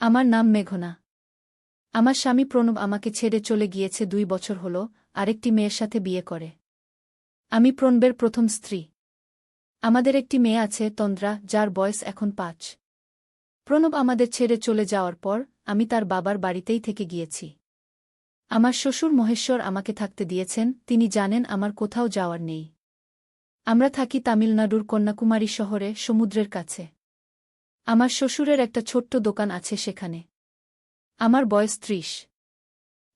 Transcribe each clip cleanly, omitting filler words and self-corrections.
আমার নাম মেঘনা। আমার স্বামী প্রণব আমাকে ছেড়ে চলে গিয়েছে 2 বছর হল, আরেকটি মেয়ের সাথে বিয়ে করে। আমি প্রণবের প্রথম স্ত্রী। আমাদের একটি মেয়ে আছে, তন্দ্রা, যার বয়স এখন 5। প্রণব আমাদের ছেড়ে চলে যাওয়ার পর আমি তার বাবার বাড়িতেই থেকে গিয়েছি। আমার শ্বশুর মহেশ্বর আমাকে থাকতে দিয়েছেন, তিনি জানেন আমার কোথাও যাওয়ার নেই। আমরা থাকি তামিলনাড়ুর কন্যাকুমারী শহরে, সমুদ্রের কাছে। আমার শ্বশুরের একটা ছোট্ট দোকান আছে সেখানে। আমার বয়স 30।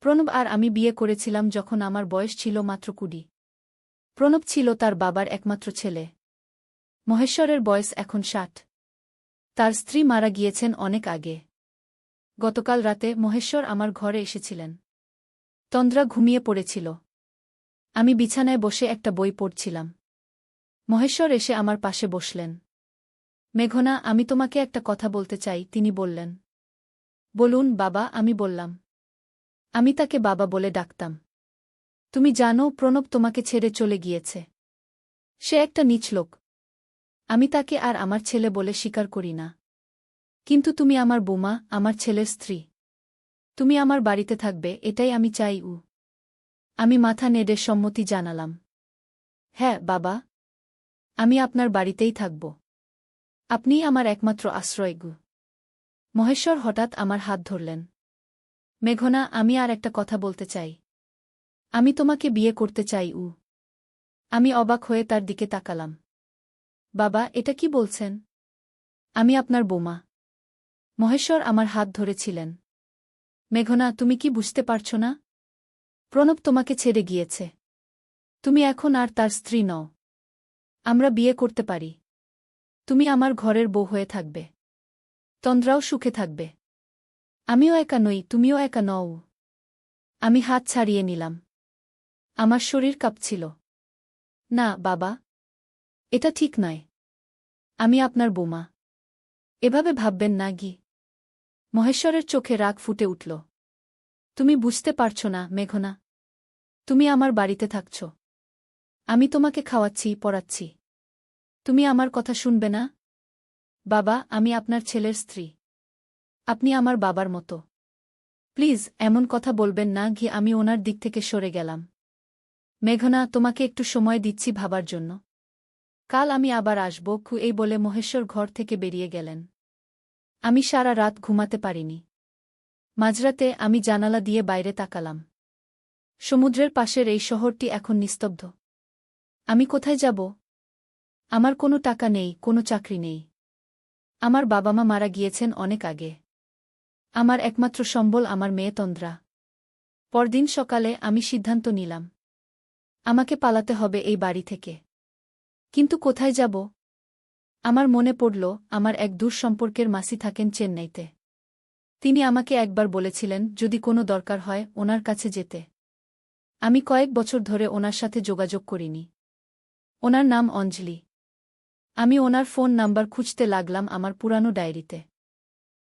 প্রণব আর আমি বিয়ে করেছিলাম যখন আমার বয়স ছিল মাত্র 20। প্রণব ছিল তার বাবার একমাত্র ছেলে। মহেশ্বরের বয়স এখন 60। তার স্ত্রী মারা গিয়েছেন অনেক আগে। গতকাল রাতে মহেশ্বর আমার ঘরে এসেছিলেন। তন্দ্রা ঘুমিয়ে পড়েছিল। আমি বিছানায় বসে একটা বই পড়ছিলাম। মহেশ্বর এসে আমার পাশে বসলেন। মেঘনা, আমি তোমাকে একটা কথা বলতে চাই, তিনি বললেন। বলুন বাবা, আমি বললাম। আমি তাকে বাবা বলে ডাকতাম। তুমি জানো, প্রণব তোমাকে ছেড়ে চলে গিয়েছে। সে একটা নীচ লোক। আমি তাকে আর আমার ছেলে বলে স্বীকার করি না। কিন্তু তুমি আমার বৌমা, আমার ছেলের স্ত্রী। তুমি আমার বাড়িতে থাকবে, এটাই আমি চাই। আমি মাথা নেড়ে সম্মতি জানালাম। হ্যাঁ বাবা, আমি আপনার বাড়িতেই থাকব। আপনিই আমার একমাত্র আশ্রয়। মহেশ্বর হঠাৎ আমার হাত ধরলেন। মেঘনা, আমি আর একটা কথা বলতে চাই। আমি তোমাকে বিয়ে করতে চাই। আমি অবাক হয়ে তার দিকে তাকালাম। বাবা, এটা কি বলছেন? আমি আপনার বৌমা। মহেশ্বর আমার হাত ধরেছিলেন। মেঘনা, তুমি কি বুঝতে পারছ না? প্রণব তোমাকে ছেড়ে গিয়েছে। তুমি এখন আর তার স্ত্রী নও। আমরা বিয়ে করতে পারি। তুমি আমার ঘরের বউ হয়ে থাকবে। তন্দ্রাও সুখে থাকবে। আমিও একা নই, তুমিও একা নও। আমি হাত ছাড়িয়ে নিলাম। আমার শরীর কাঁপছিল। না বাবা, এটা ঠিক নয়। আমি আপনার বৌমা। এভাবে ভাববেন না। মহেশ্বরের চোখে রাগ ফুটে উঠল। তুমি বুঝতে পারছ না মেঘনা। তুমি আমার বাড়িতে থাকছ। আমি তোমাকে খাওয়াচ্ছি, পড়াচ্ছি। তুমি আমার কথা শুনবে না? বাবা, আমি আপনার ছেলের স্ত্রী। আপনি আমার বাবার মতো। প্লিজ এমন কথা বলবেন না। আমি ওনার দিক থেকে সরে গেলাম। মেঘনা, তোমাকে একটু সময় দিচ্ছি ভাবার জন্য। কাল আমি আবার আসব। এই বলে মহেশ্বর ঘর থেকে বেরিয়ে গেলেন। আমি সারা রাত ঘুমাতে পারিনি। মাঝরাতে আমি জানালা দিয়ে বাইরে তাকালাম। সমুদ্রের পাশের এই শহরটি এখন নিস্তব্ধ। আমি কোথায় যাব? আমার কোনো টাকা নেই, কোনো চাকরি নেই। আমার বাবা মা মারা গিয়েছেন অনেক আগে। আমার একমাত্র সম্বল আমার মেয়ে তন্দ্রা। পরদিন সকালে আমি সিদ্ধান্ত নিলাম। আমাকে পালাতে হবে এই বাড়ি থেকে। কিন্তু কোথায় যাব? আমার মনে পড়ল, আমার এক দূর সম্পর্কের মাসি থাকেন চেন্নাইতে। তিনি আমাকে একবার বলেছিলেন যদি কোনো দরকার হয় ওনার কাছে যেতে। আমি কয়েক বছর ধরে ওনার সাথে যোগাযোগ করিনি। ওনার নাম অঞ্জলি। আমি ওনার ফোন নাম্বার খুঁজতে লাগলাম আমার পুরানো ডায়েরিতে।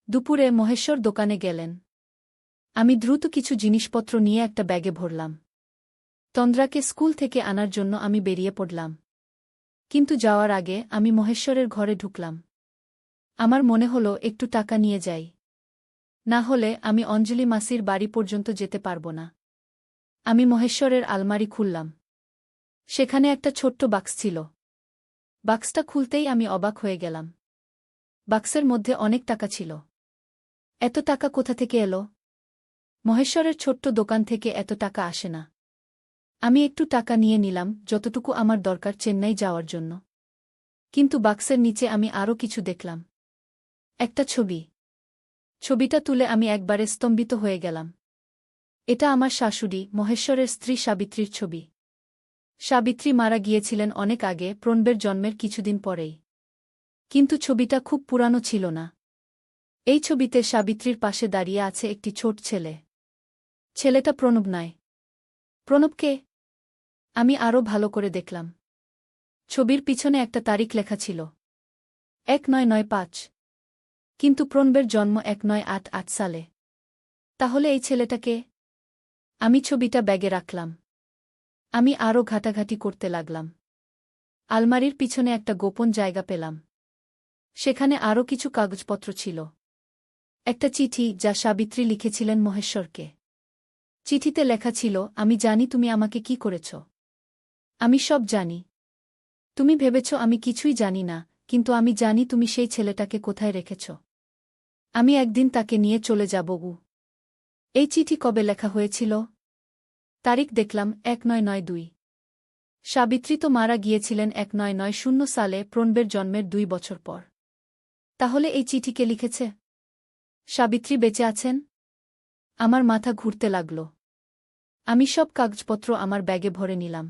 দুপুরে মহেশ্বর দোকানে গেলেন। আমি দ্রুত কিছু জিনিসপত্র নিয়ে একটা ব্যাগে ভরলাম। তন্দ্রাকে স্কুল থেকে আনার জন্য আমি বেরিয়ে পড়লাম। কিন্তু যাওয়ার আগে আমি মহেশ্বরের ঘরে ঢুকলাম। আমার মনে হলো একটু টাকা নিয়ে যাই। না হলে আমি অঞ্জলি মাসির বাড়ি পর্যন্ত যেতে পারব না। আমি মহেশ্বরের আলমারি খুললাম। সেখানে একটা ছোট্ট বাক্স ছিল। বাক্সটা খুলতেই আমি অবাক হয়ে গেলাম। বাক্সের মধ্যে অনেক টাকা ছিল। এত টাকা কোথা থেকে এলো? মহেশ্বরের ছোট্ট দোকান থেকে এত টাকা আসে না। আমি একটু টাকা নিয়ে নিলাম, যতটুকু আমার দরকার চেন্নাই যাওয়ার জন্য। কিন্তু বাক্সের নিচে আমি আরও কিছু দেখলাম। একটা ছবি। ছবিটা তুলে আমি একবারে স্তম্ভিত হয়ে গেলাম। এটা আমার শাশুড়ি, মহেশ্বরের স্ত্রী সাবিত্রীর ছবি। সাবিত্রী মারা গিয়েছিলেন অনেক আগে, প্রণবের জন্মের কিছুদিন পরেই। কিন্তু ছবিটা খুব পুরানো ছিল না। এই ছবিতে সাবিত্রীর পাশে দাঁড়িয়ে আছে একটি ছোট ছেলে। ছেলেটা প্রণব নয়। প্রণব কে? আমি আরও ভালো করে দেখলাম। ছবির পিছনে একটা তারিখ লেখা ছিল, 1995। কিন্তু প্রণবের জন্ম 1988 সালে। তাহলে এই ছেলেটা কে? আমি ছবিটা ব্যাগে রাখলাম। আমি আরও ঘাটাঘাটি করতে লাগলাম। আলমারির পিছনে একটা গোপন জায়গা পেলাম। সেখানে আরও কিছু কাগজপত্র ছিল। একটা চিঠি যা সাবিত্রী লিখেছিলেন মহেশ্বরকে। চিঠিতে লেখা ছিল, আমি জানি তুমি আমাকে কি করেছ। আমি সব জানি। তুমি ভেবেছ আমি কিছুই জানি না, কিন্তু আমি জানি তুমি সেই ছেলেটাকে কোথায় রেখেছ। আমি একদিন তাকে নিয়ে চলে যাব। এই চিঠি কবে লেখা হয়েছিল? তারিখ দেখলাম 1992। সাবিত্রী তো মারা গিয়েছিলেন 1990 সালে প্রণবের জন্মের 2 বছর পর। তাহলে এই চিঠি কে লিখেছে? সাবিত্রী বেঁচে আছেন? আমার মাথা ঘুরতে লাগল। আমি সব কাগজপত্র আমার ব্যাগে ভরে নিলাম।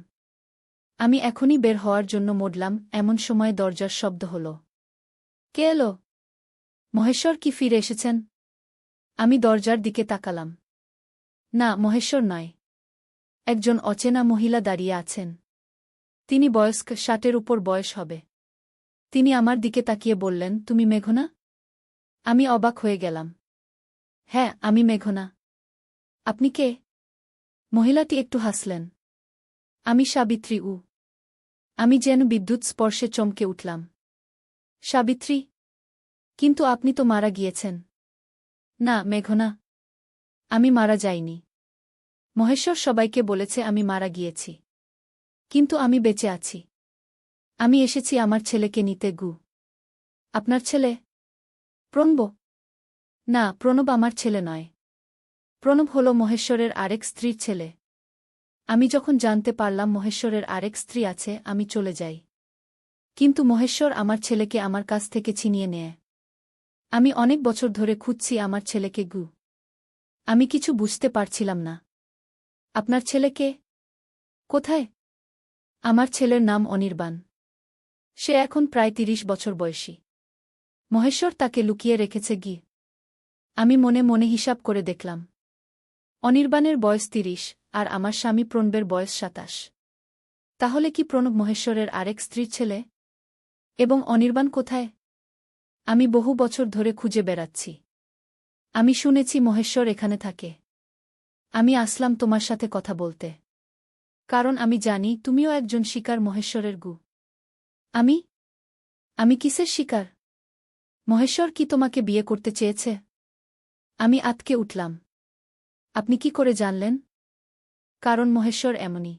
আমি এখনই বের হওয়ার জন্য মোড়লাম, এমন সময় দরজার শব্দ হল। কে এলো? মহেশ্বর কি ফিরে এসেছেন? আমি দরজার দিকে তাকালাম। না, মহেশ্বর নয়। একজন অচেনা মহিলা দাঁড়িয়ে আছেন। তিনি বয়স্ক, 60-এর উপর বয়স হবে। তিনি আমার দিকে তাকিয়ে বললেন, তুমি মেঘনা? আমি অবাক হয়ে গেলাম। হ্যাঁ, আমি মেঘনা। আপনি কে? মহিলাটি একটু হাসলেন। আমি সাবিত্রী। আমি যেন বিদ্যুৎ স্পর্শে চমকে উঠলাম। সাবিত্রী? কিন্তু আপনি তো মারা গিয়েছেন। না মেঘনা, আমি মারা যাইনি। মহেশ্বর সবাইকে বলেছে আমি মারা গিয়েছি। কিন্তু আমি বেঁচে আছি। আমি এসেছি আমার ছেলেকে নিতে। আপনার ছেলে? প্রণব? না, প্রণব আমার ছেলে নয়। প্রণব হল মহেশ্বরের আরেক স্ত্রীর ছেলে। আমি যখন জানতে পারলাম মহেশ্বরের আরেক স্ত্রী আছে, আমি চলে যাই। কিন্তু মহেশ্বর আমার ছেলেকে আমার কাছ থেকে ছিনিয়ে নেয়। আমি অনেক বছর ধরে খুঁজছি আমার ছেলেকে। আমি কিছু বুঝতে পারছিলাম না। আপনার ছেলেকে? কোথায়? আমার ছেলের নাম অনির্বাণ। সে এখন প্রায় 30 বছর বয়সী। মহেশ্বর তাকে লুকিয়ে রেখেছে। আমি মনে মনে হিসাব করে দেখলাম। অনির্বাণের বয়স 30, আর আমার স্বামী প্রণবের বয়স 27। তাহলে কি প্রণব মহেশ্বরের আরেক স্ত্রীর ছেলে? এবং অনির্বাণ কোথায়? আমি বহু বছর ধরে খুঁজে বেড়াচ্ছি। আমি শুনেছি মহেশ্বর এখানে থাকে। আমি আসলাম তোমার সাথে কথা বলতে। কারণ আমি জানি তুমিও একজন শিকার মহেশ্বরের। আমি? আমি কিসের শিকার? মহেশ্বর কি তোমাকে বিয়ে করতে চেয়েছে? আমি আঁতকে উঠলাম। আপনি কি করে জানলেন? কারণ মহেশ্বর এমনই।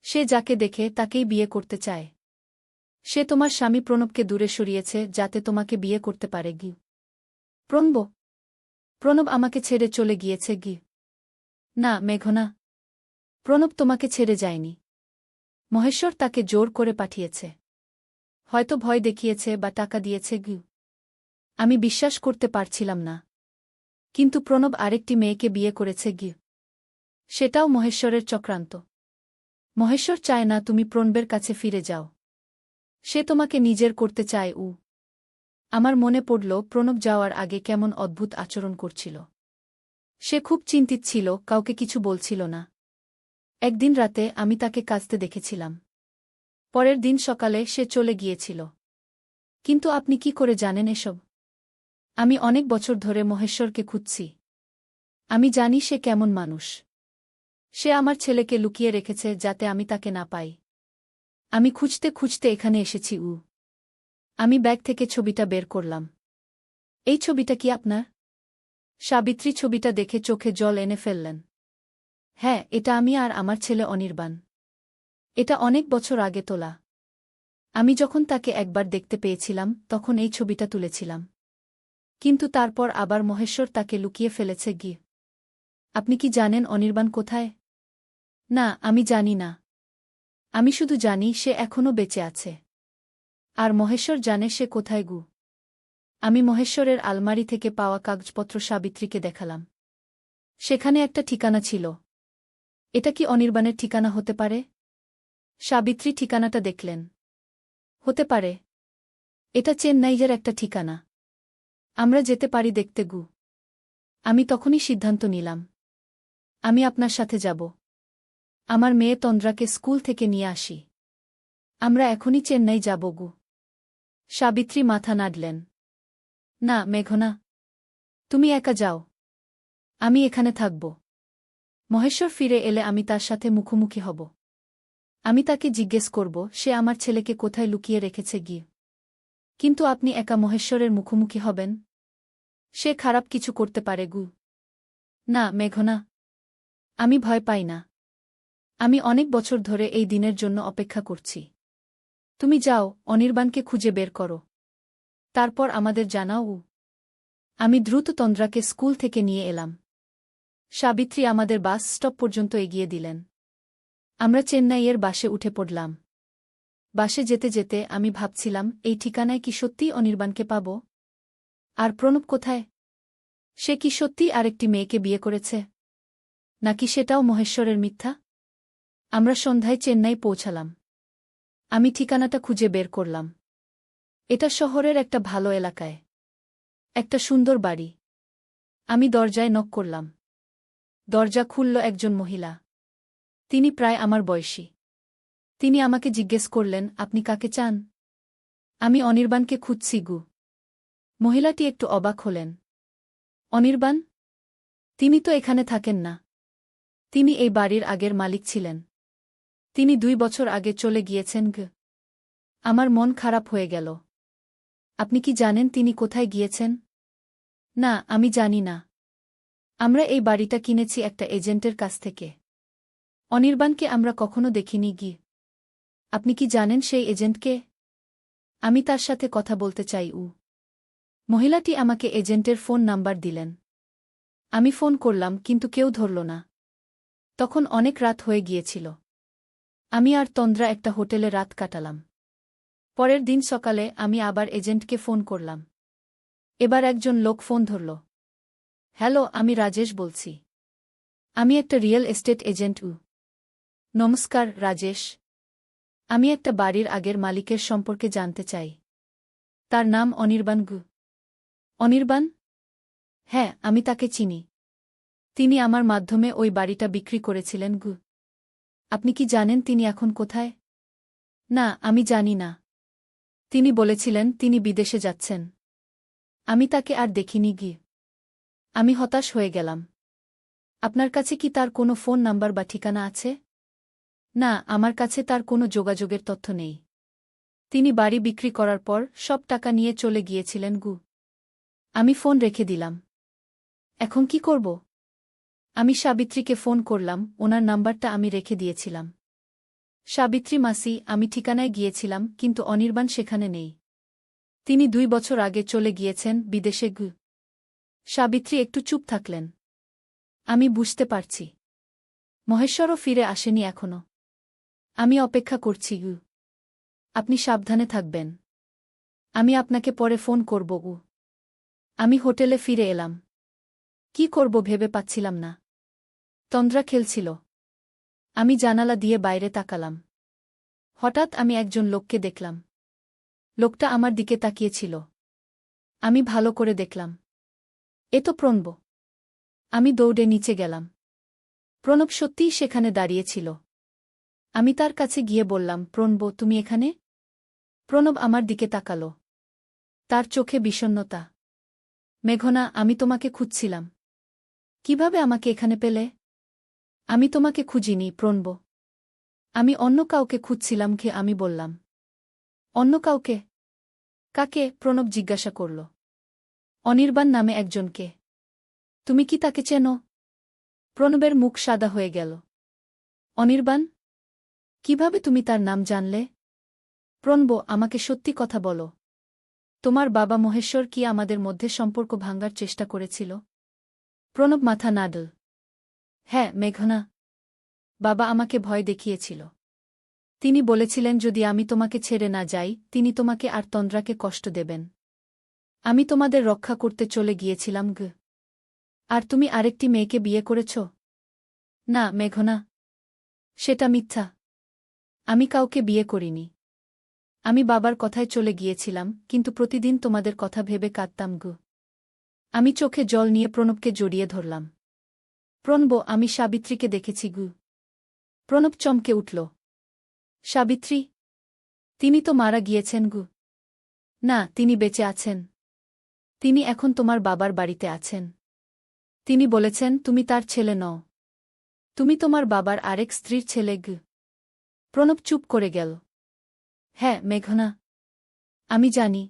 সে যাকে দেখে তাকেই বিয়ে করতে চায়। সে তোমার স্বামী প্রণবকে দূরে সরিয়েছে যাতে তোমাকে বিয়ে করতে পারে। প্রণব? প্রণব আমাকে ছেড়ে চলে গিয়েছে। না মেঘনা, প্রণব তোমাকে ছেড়ে যায়নি। মহেশ্বর তাকে জোর করে পাঠিয়েছে। হয়তো ভয় দেখিয়েছে বা টাকা দিয়েছে। আমি বিশ্বাস করতে পারছিলাম না। কিন্তু প্রণব আরেকটি মেয়েকে বিয়ে করেছে। সেটাও মহেশ্বরের চক্রান্ত। মহেশ্বর চায় না তুমি প্রণবের কাছে ফিরে যাও। সে তোমাকে নিজের করতে চায়। আমার মনে পড়ল প্রণব যাওয়ার আগে কেমন অদ্ভুত আচরণ করছিল। সে খুব চিন্তিত ছিল, কাউকে কিছু বলছিল না। একদিন রাতে আমি তাকে কাঁদতে দেখেছিলাম। পরের দিন সকালে সে চলে গিয়েছিল। কিন্তু আপনি কি করে জানেন এসব? আমি অনেক বছর ধরে মহেশ্বরকে খুঁজছি। আমি জানি সে কেমন মানুষ। সে আমার ছেলেকে লুকিয়ে রেখেছে যাতে আমি তাকে না পাই। আমি খুঁজতে খুঁজতে এখানে এসেছি। আমি ব্যাগ থেকে ছবিটা বের করলাম। এই ছবিটা কি আপনার? সাবিত্রী ছবিটা দেখে চোখে জল এনে ফেললেন। হ্যাঁ, এটা আমি আর আমার ছেলে অনির্বাণ। এটা অনেক বছর আগে তোলা। আমি যখন তাকে একবার দেখতে পেয়েছিলাম তখন এই ছবিটা তুলেছিলাম। কিন্তু তারপর আবার মহেশ্বর তাকে লুকিয়ে ফেলেছে। আপনি কি জানেন অনির্বাণ কোথায়? না, আমি জানি না। আমি শুধু জানি সে এখনও বেঁচে আছে। আর মহেশ্বর জানে সে কোথায়। আমি মহেশ্বরের আলমারি থেকে পাওয়া কাগজপত্র সাবিত্রীকে দেখালাম। সেখানে একটা ঠিকানা ছিল। এটা কি অনির্বাণের ঠিকানা হতে পারে? সাবিত্রী ঠিকানাটা দেখলেন। হতে পারে। এটা চেন্নাইয়ের একটা ঠিকানা। আমরা যেতে পারি দেখতে। আমি তখনই সিদ্ধান্ত নিলাম। আমি আপনার সাথে যাব। আমার মেয়ে তন্দ্রাকে স্কুল থেকে নিয়ে আসি। আমরা এখনই চেন্নাই যাব। সাবিত্রী মাথা নাড়লেন। না মেঘনা, তুমি একা যাও। আমি এখানে থাকব। মহেশ্বর ফিরে এলে আমি তার সাথে মুখোমুখি হব। আমি তাকে জিজ্ঞেস করব সে আমার ছেলেকে কোথায় লুকিয়ে রেখেছে। কিন্তু আপনি একা মহেশ্বরের মুখোমুখি হবেন? সে খারাপ কিছু করতে পারে গু। না মেঘনা, আমি ভয় পাই না। আমি অনেক বছর ধরে এই দিনের জন্য অপেক্ষা করছি। তুমি যাও, অনির্বাণকে খুঁজে বের করো। তারপর আমাদের জানাও। আমি দ্রুত তন্দ্রাকে স্কুল থেকে নিয়ে এলাম। সাবিত্রী আমাদের বাস স্টপ পর্যন্ত এগিয়ে দিলেন। আমরা চেন্নাইয়ের বাসে উঠে পড়লাম। বাসে যেতে যেতে আমি ভাবছিলাম, এই ঠিকানায় কি সত্যিই অনির্বাণকে পাব? আর প্রণব কোথায়? সে কি সত্যিই আরেকটি মেয়েকে বিয়ে করেছে? নাকি সেটাও মহেশ্বরের মিথ্যা? আমরা সন্ধ্যায় চেন্নাই পৌঁছালাম। আমি ঠিকানাটা খুঁজে বের করলাম। এটা শহরের একটা ভালো এলাকায়। একটা সুন্দর বাড়ি। আমি দরজায় নক করলাম। দরজা খুলল একজন মহিলা। তিনি প্রায় আমার বয়সী। তিনি আমাকে জিজ্ঞেস করলেন, আপনি কাকে চান? আমি অনির্বাণকে খুঁজছি গু। মহিলাটি একটু অবাক হলেন। অনির্বাণ? তিনি তো এখানে থাকেন না। তিনি এই বাড়ির আগের মালিক ছিলেন। তিনি 2 বছর আগে চলে গিয়েছেন গ। আমার মন খারাপ হয়ে গেল। আপনি কি জানেন তিনি কোথায় গিয়েছেন? না, আমি জানি না। আমরা এই বাড়িটা কিনেছি একটা এজেন্টের কাছ থেকে। অনির্বাণকে আমরা কখনো দেখিনি গি। আপনি কি জানেন সেই এজেন্টকে? আমি তার সাথে কথা বলতে চাই। মহিলাটি আমাকে এজেন্টের ফোন নাম্বার দিলেন। আমি ফোন করলাম, কিন্তু কেউ ধরল না। তখন অনেক রাত হয়ে গিয়েছিল। আমি আর তন্দ্রা একটা হোটেলে রাত কাটালাম। পরের দিন সকালে আমি আবার এজেন্টকে ফোন করলাম। এবার একজন লোক ফোন ধরল। হ্যালো, আমি রাজেশ বলছি। আমি একটা রিয়েল এস্টেট এজেন্ট। নমস্কার রাজেশ। আমি একটা বাড়ির আগের মালিকের সম্পর্কে জানতে চাই। তার নাম অনির্বাণ গু। অনির্বাণ? হ্যাঁ, আমি তাকে চিনি। তিনি আমার মাধ্যমে ওই বাড়িটা বিক্রি করেছিলেন গু। আপনি কি জানেন তিনি এখন কোথায়? না, আমি জানি না। তিনি বলেছিলেন তিনি বিদেশে যাচ্ছেন। আমি তাকে আর দেখিনি গি। আমি হতাশ হয়ে গেলাম। আপনার কাছে কি তার কোনো ফোন নাম্বার বা ঠিকানা আছে? না, আমার কাছে তার কোনো যোগাযোগের তথ্য নেই। তিনি বাড়ি বিক্রি করার পর সব টাকা নিয়ে চলে গিয়েছিলেন গু। আমি ফোন রেখে দিলাম। এখন কি করব? আমি সাবিত্রীকে ফোন করলাম, ওনার নাম্বারটা আমি রেখে দিয়েছিলাম। সাবিত্রী মাসি, আমি ঠিকানায় গিয়েছিলাম, কিন্তু অনির্বাণ সেখানে নেই। তিনি 2 বছর আগে চলে গিয়েছেন বিদেশে গু। সাবিত্রী একটু চুপ থাকলেন। আমি বুঝতে পারছি। মহেশ্বরও ফিরে আসেনি এখনো। আমি অপেক্ষা করছি গু। আপনি সাবধানে থাকবেন। আমি আপনাকে পরে ফোন করব গু। আমি হোটেলে ফিরে এলাম। কি করব ভেবে পাচ্ছিলাম না। তন্দ্রা খেলছিল। আমি জানালা দিয়ে বাইরে তাকালাম। হঠাৎ আমি একজন লোককে দেখলাম। লোকটা আমার দিকে তাকিয়েছিল। আমি ভালো করে দেখলাম। এ তো প্রণব। আমি দৌড়ে নিচে গেলাম। প্রণব সত্যিই সেখানে দাঁড়িয়েছিল। আমি তার কাছে গিয়ে বললাম, প্রণব, তুমি এখানে? প্রণব আমার দিকে তাকালো। তার চোখে বিষণ্ণতা। মেঘনা, আমি তোমাকে খুঁজছিলাম। কিভাবে আমাকে এখানে পেলে? আমি তোমাকে খুঁজিনি প্রণব। আমি অন্য কাউকে খুঁজছিলাম কে আমি বললাম। অন্য কাউকে? কাকে? প্রণব জিজ্ঞাসা করল। অনির্বাণ নামে একজনকে। তুমি কি তাকে চেনো? প্রণবের মুখ সাদা হয়ে গেল। অনির্বাণ? কিভাবে তুমি তার নাম জানলে? প্রণব, আমাকে সত্যি কথা বলো। তোমার বাবা মহেশ্বর কি আমাদের মধ্যে সম্পর্ক ভাঙার চেষ্টা করেছিল? প্রণব মাথা নাড়ল। হ্যাঁ মেঘনা। বাবা আমাকে ভয় দেখিয়েছিল। তিনি বলেছিলেন যদি আমি তোমাকে ছেড়ে না যাই, তিনি তোমাকে আর তন্দ্রাকে কষ্ট দেবেন। আমি তোমাদের রক্ষা করতে চলে গিয়েছিলাম গ। আর তুমি আরেকটি মেয়েকে বিয়ে করেছ? না মেঘনা। সেটা মিথ্যা। আমি কাউকে বিয়ে করিনি। আমি বাবার কথায় চলে গিয়েছিলাম, কিন্তু প্রতিদিন তোমাদের কথা ভেবে কাঁদতাম গু। আমি চোখে জল নিয়ে প্রণবকে জড়িয়ে ধরলাম। প্রণব, আমি সাবিত্রীকে দেখেছি গু। প্রণব চমকে উঠল। সাবিত্রী? তিনি তো মারা গিয়েছেন গু। না, তিনি বেঁচে আছেন। তিনি এখন তোমার বাবার বাড়িতে আছেন। তিনি বলেছেন তুমি তার ছেলে নও। তুমি তোমার বাবার আরেক স্ত্রীর ছেলে গু। প্রণব চুপ করে গেল। হ্যাঁ মেঘনা। আমি জানি।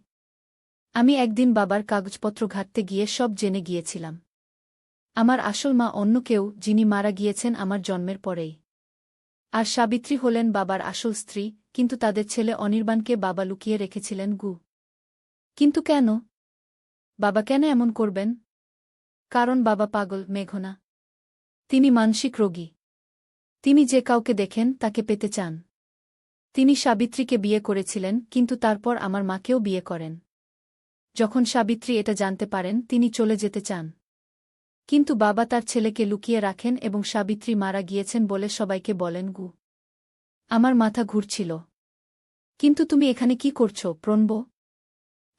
আমি একদিন বাবার কাগজপত্র ঘাঁটতে গিয়ে সব জেনে গিয়েছিলাম। আমার আসল মা অন্য কেউ, যিনি মারা গিয়েছেন আমার জন্মের পরেই। আর সাবিত্রী হলেন বাবার আসল স্ত্রী, কিন্তু তাদের ছেলে অনির্বাণকে বাবা লুকিয়ে রেখেছিলেন গু। কিন্তু কেন? বাবা কেন এমন করবেন? কারণ বাবা পাগল, মেঘনা। তিনি মানসিক রোগী। তিনি যে কাউকে দেখেন তাকে পেতে চান। তিনি সাবিত্রীকে বিয়ে করেছিলেন, কিন্তু তারপর আমার মাকেও বিয়ে করেন। যখন সাবিত্রী এটা জানতে পারেন, তিনি চলে যেতে চান। কিন্তু বাবা তার ছেলেকে লুকিয়ে রাখেন এবং সাবিত্রী মারা গিয়েছেন বলে সবাইকে বলেন গু। আমার মাথা ঘুরছিল। কিন্তু তুমি এখানে কি করছো, প্রণব?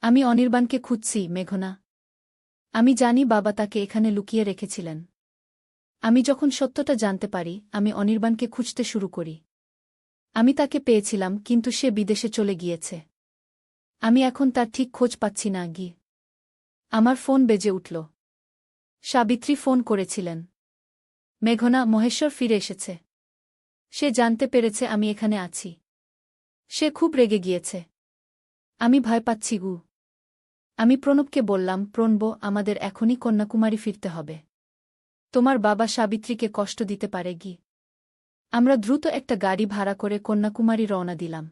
আমি অনির্বাণকে খুঁজছি, মেঘনা। আমি জানি বাবা তাকে এখানে লুকিয়ে রেখেছিলেন। আমি যখন সত্যটা জানতে পারি, আমি অনির্বাণকে খুঁজতে শুরু করি। আমি তাকে পেয়েছিলাম, কিন্তু সে বিদেশে চলে গিয়েছে। আমি এখন তার ঠিক খোঁজ পাচ্ছি না গি। আমার ফোন বেজে উঠল। সাবিত্রী ফোন করেছিলেন। মেঘনা, মহেশ্বর ফিরে এসেছে। সে জানতে পেরেছে আমি এখানে আছি। সে খুব রেগে গিয়েছে। আমি ভয় পাচ্ছি গু। আমি প্রণবকে বললাম, প্রণব, আমাদের এখনই কন্যাকুমারী ফিরতে হবে। তোমার বাবা সাবিত্রীকে কষ্ট দিতে পারে গি। আমরা দ্রুত একটা গাড়ি ভাড়া করে কন্যাকুমারী রওনা দিলাম।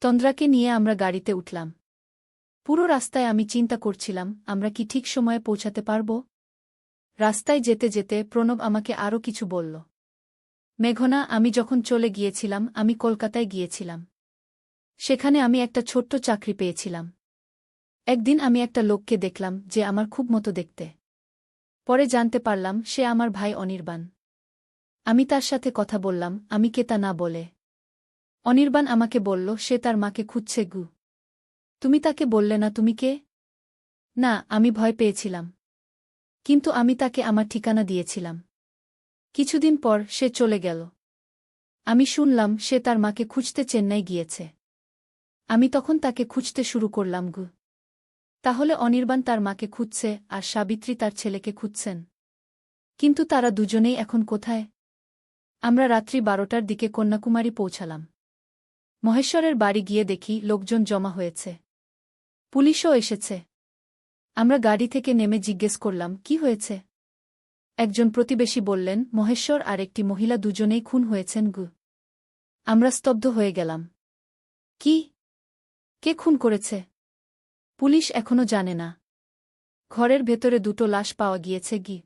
তন্দ্রাকে নিয়ে আমরা গাড়িতে উঠলাম। পুরো রাস্তায় আমি চিন্তা করছিলাম, আমরা কি ঠিক সময়ে পৌঁছাতে পারব? রাস্তায় যেতে যেতে প্রণব আমাকে আরও কিছু বলল। মেঘনা, আমি যখন চলে গিয়েছিলাম, আমি কলকাতায় গিয়েছিলাম। সেখানে আমি একটা ছোট্ট চাকরি পেয়েছিলাম। একদিন আমি একটা লোককে দেখলাম, যে আমার খুব মতো দেখতে। পরে জানতে পারলাম সে আমার ভাই অনির্বাণ। আমি তার সাথে কথা বললাম, আমি কে তা না বলে। অনির্বাণ আমাকে বলল সে তার মাকে খুঁজছে গু। তুমি তাকে বললে না তুমি কে? না, আমি ভয় পেয়েছিলাম। কিন্তু আমি তাকে আমার ঠিকানা দিয়েছিলাম। কিছুদিন পর সে চলে গেল। আমি শুনলাম সে তার মাকে খুঁজতে চেন্নাই গিয়েছে। আমি তখন তাকে খুঁজতে শুরু করলাম গু। তাহলে অনির্বাণ তার মাকে খুঁজছে, আর সাবিত্রী তার ছেলেকে খুঁজছেন। কিন্তু তারা দুজনেই এখন কোথায়? আমরা রাত্রি 12টার দিকে কন্যাকুমারী পৌঁছালাম। মহেশ্বরের বাড়ি গিয়ে দেখি লোকজন জমা হয়েছে। পুলিশও এসেছে। আমরা গাড়ি থেকে নেমে জিজ্ঞেস করলাম, কি হয়েছে? একজন প্রতিবেশী বললেন, মহেশ্বর আর একটি মহিলা দুজনেই খুন হয়েছেন গু। আমরা স্তব্ধ হয়ে গেলাম। কি? কে খুন করেছে? পুলিশ এখনো জানে না। ঘরের ভেতরে দুটো লাশ পাওয়া গিয়েছে গি।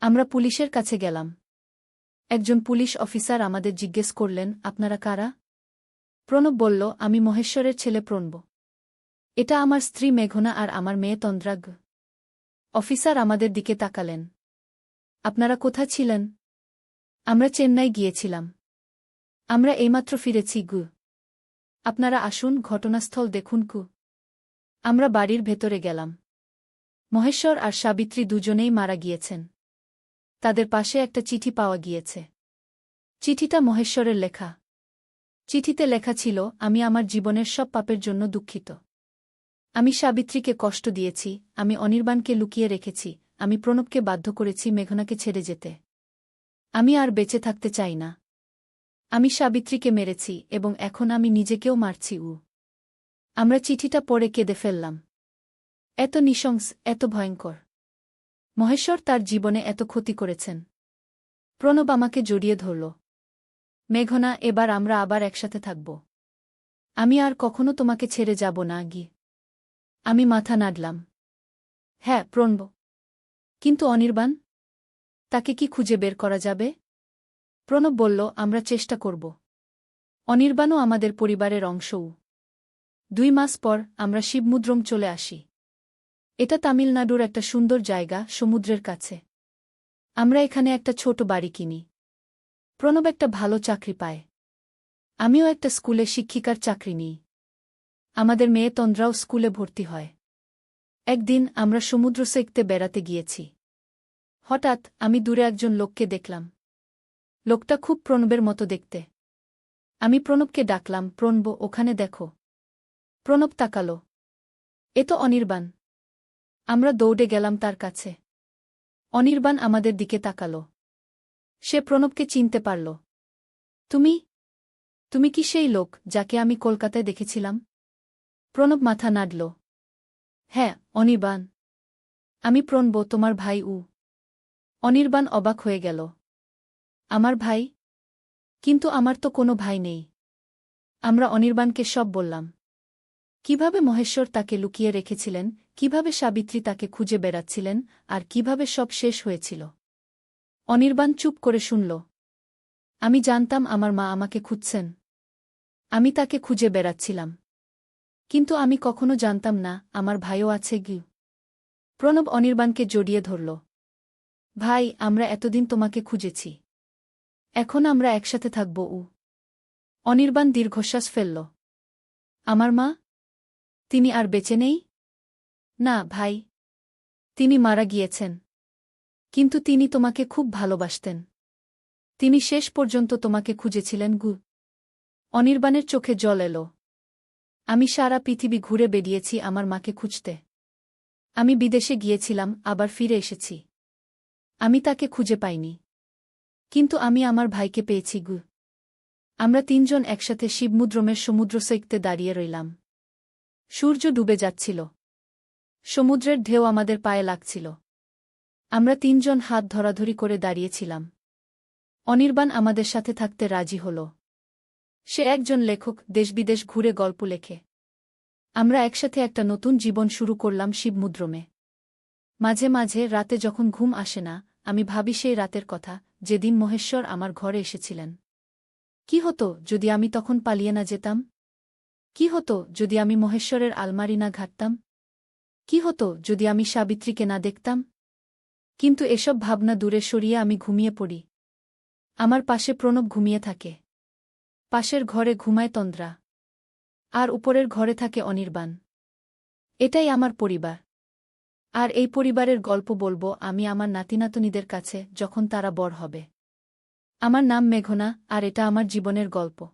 আমরা পুলিশের কাছে গেলাম। একজন পুলিশ অফিসার আমাদের জিজ্ঞেস করলেন, আপনারা কারা? প্রণব বলল, আমি মহেশ্বরের ছেলে প্রণব। এটা আমার স্ত্রী মেঘনা আর আমার মেয়ে তন্দ্রা গ। অফিসার আমাদের দিকে তাকালেন। আপনারা কোথা ছিলেন? আমরা চেন্নাই গিয়েছিলাম। আমরা এইমাত্র ফিরেছি গু। আপনারা আসুন, ঘটনাস্থল দেখুন কু। আমরা বাড়ির ভেতরে গেলাম। মহেশ্বর আর সাবিত্রী দুজনেই মারা গিয়েছেন। তাদের পাশে একটা চিঠি পাওয়া গিয়েছে। চিঠিটা মহেশ্বরের লেখা। চিঠিতে লেখা ছিল, আমি আমার জীবনের সব পাপের জন্য দুঃখিত। আমি সাবিত্রীকে কষ্ট দিয়েছি, আমি অনির্বাণকে লুকিয়ে রেখেছি, আমি প্রণবকে বাধ্য করেছি মেঘনাকে ছেড়ে যেতে। আমি আর বেঁচে থাকতে চাই না। আমি সাবিত্রীকে মেরেছি এবং এখন আমি নিজেকেও মারছি উ। আমরা চিঠিটা পড়ে কেঁদে ফেললাম। এত নৃশংস, এত ভয়ঙ্কর। মহেশ্বর তার জীবনে এত ক্ষতি করেছেন। প্রণব আমাকে জড়িয়ে ধরল। মেঘনা, এবার আমরা আবার একসাথে থাকব। আমি আর কখনো তোমাকে ছেড়ে যাব না গি। আমি মাথা নাড়লাম। হ্যাঁ, প্রণব। কিন্তু অনির্বাণ? তাকে কি খুঁজে বের করা যাবে? প্রণব বলল, আমরা চেষ্টা করব। অনির্বাণও আমাদের পরিবারের অংশও। 2 মাস পর আমরা শিবমুদ্রম চলে আসি। এটা তামিলনাড়ুর একটা সুন্দর জায়গা, সমুদ্রের কাছে। আমরা এখানে একটা ছোট বাড়ি কিনি। প্রণব একটা ভালো চাকরি পায়। আমিও একটা স্কুলে শিক্ষিকার চাকরি নিই। আমাদের মেয়ে তন্দ্রাও স্কুলে ভর্তি হয়। একদিন আমরা সমুদ্র সৈকতে বেড়াতে গিয়েছি। হঠাৎ আমি দূরে একজন লোককে দেখলাম। লোকটা খুব প্রণবের মতো দেখতে। আমি প্রণবকে ডাকলাম, প্রণব, ওখানে দেখো। প্রণব তাকালো। এ তো অনির্বাণ। আমরা দৌড়ে গেলাম তার কাছে। অনির্বাণ আমাদের দিকে তাকালো। সে প্রণবকে চিনতে পারল। তুমি? তুমি কি সেই লোক যাকে আমি কলকাতায় দেখেছিলাম? প্রণব মাথা নাড়ল। হ্যাঁ, অনির্বাণ। আমি প্রণব, তোমার ভাই। অনির্বাণ অবাক হয়ে গেল। আমার ভাই? কিন্তু আমার তো কোনো ভাই নেই। আমরা অনির্বাণকে সব বললাম। কিভাবে মহেশ্বর তাকে লুকিয়ে রেখেছিলেন, কিভাবে সাবিত্রী তাকে খুঁজে বেড়াচ্ছিলেন, আর কিভাবে সব শেষ হয়েছিল। অনির্বাণ চুপ করে শুনল। আমি জানতাম আমার মা আমাকে খুঁজছেন। আমি তাকে খুঁজে বেড়াচ্ছিলাম। কিন্তু আমি কখনো জানতাম না আমার ভাইও আছে। প্রণব অনির্বাণকে জড়িয়ে ধরল। ভাই, আমরা এতদিন তোমাকে খুঁজেছি। এখন আমরা একসাথে থাকব। অনির্বাণ দীর্ঘশ্বাস ফেলল। আমার মা? তিনি আর বেঁচে নেই? না ভাই। তিনি মারা গিয়েছেন। কিন্তু তিনি তোমাকে খুব ভালোবাসতেন। তিনি শেষ পর্যন্ত তোমাকে খুঁজেছিলেন। অনির্বাণের চোখে জল এলো। আমি সারা পৃথিবী ঘুরে বেরিয়েছি আমার মাকে খুঁজতে। আমি বিদেশে গিয়েছিলাম, আবার ফিরে এসেছি। আমি তাকে খুঁজে পাইনি। কিন্তু আমি আমার ভাইকে পেয়েছি। আমরা তিনজন একসাথে শিবমুদ্রমের সমুদ্র সৈকতে দাঁড়িয়ে রইলাম। সূর্য ডুবে যাচ্ছিল। সমুদ্রের ঢেউ আমাদের পায়ে লাগছিল। আমরা তিনজন হাত ধরাধরি করে দাঁড়িয়েছিলাম। অনির্বাণ আমাদের সাথে থাকতে রাজি হল। সে একজন লেখক, দেশবিদেশ ঘুরে গল্প লেখে। আমরা একসাথে একটা নতুন জীবন শুরু করলাম শিবমুদ্রমে। মাঝে মাঝে রাতে যখন ঘুম আসে না, আমি ভাবি সেই রাতের কথা, যেদিন মহেশ্বর আমার ঘরে এসেছিলেন। কি হতো যদি আমি তখন পালিয়ে না যেতাম? কি হতো যদি আমি মহেশ্বরের আলমারি না ঘাঁটতাম? কি হতো যদি আমি সাবিত্রীকে না দেখতাম? কিন্তু এসব ভাবনা দূরে সরিয়ে আমি ঘুমিয়ে পড়ি। আমার পাশে প্রণব ঘুমিয়ে থাকে। পাশের ঘরে ঘুমায় তন্দ্রা। আর উপরের ঘরে থাকে অনির্বাণ। এটাই আমার পরিবার। আর এই পরিবারের গল্প বলবো আমি আমার নাতিনাতনীদের কাছে যখন তারা বড় হবে। আমার নাম মেঘনা, আর এটা আমার জীবনের গল্প।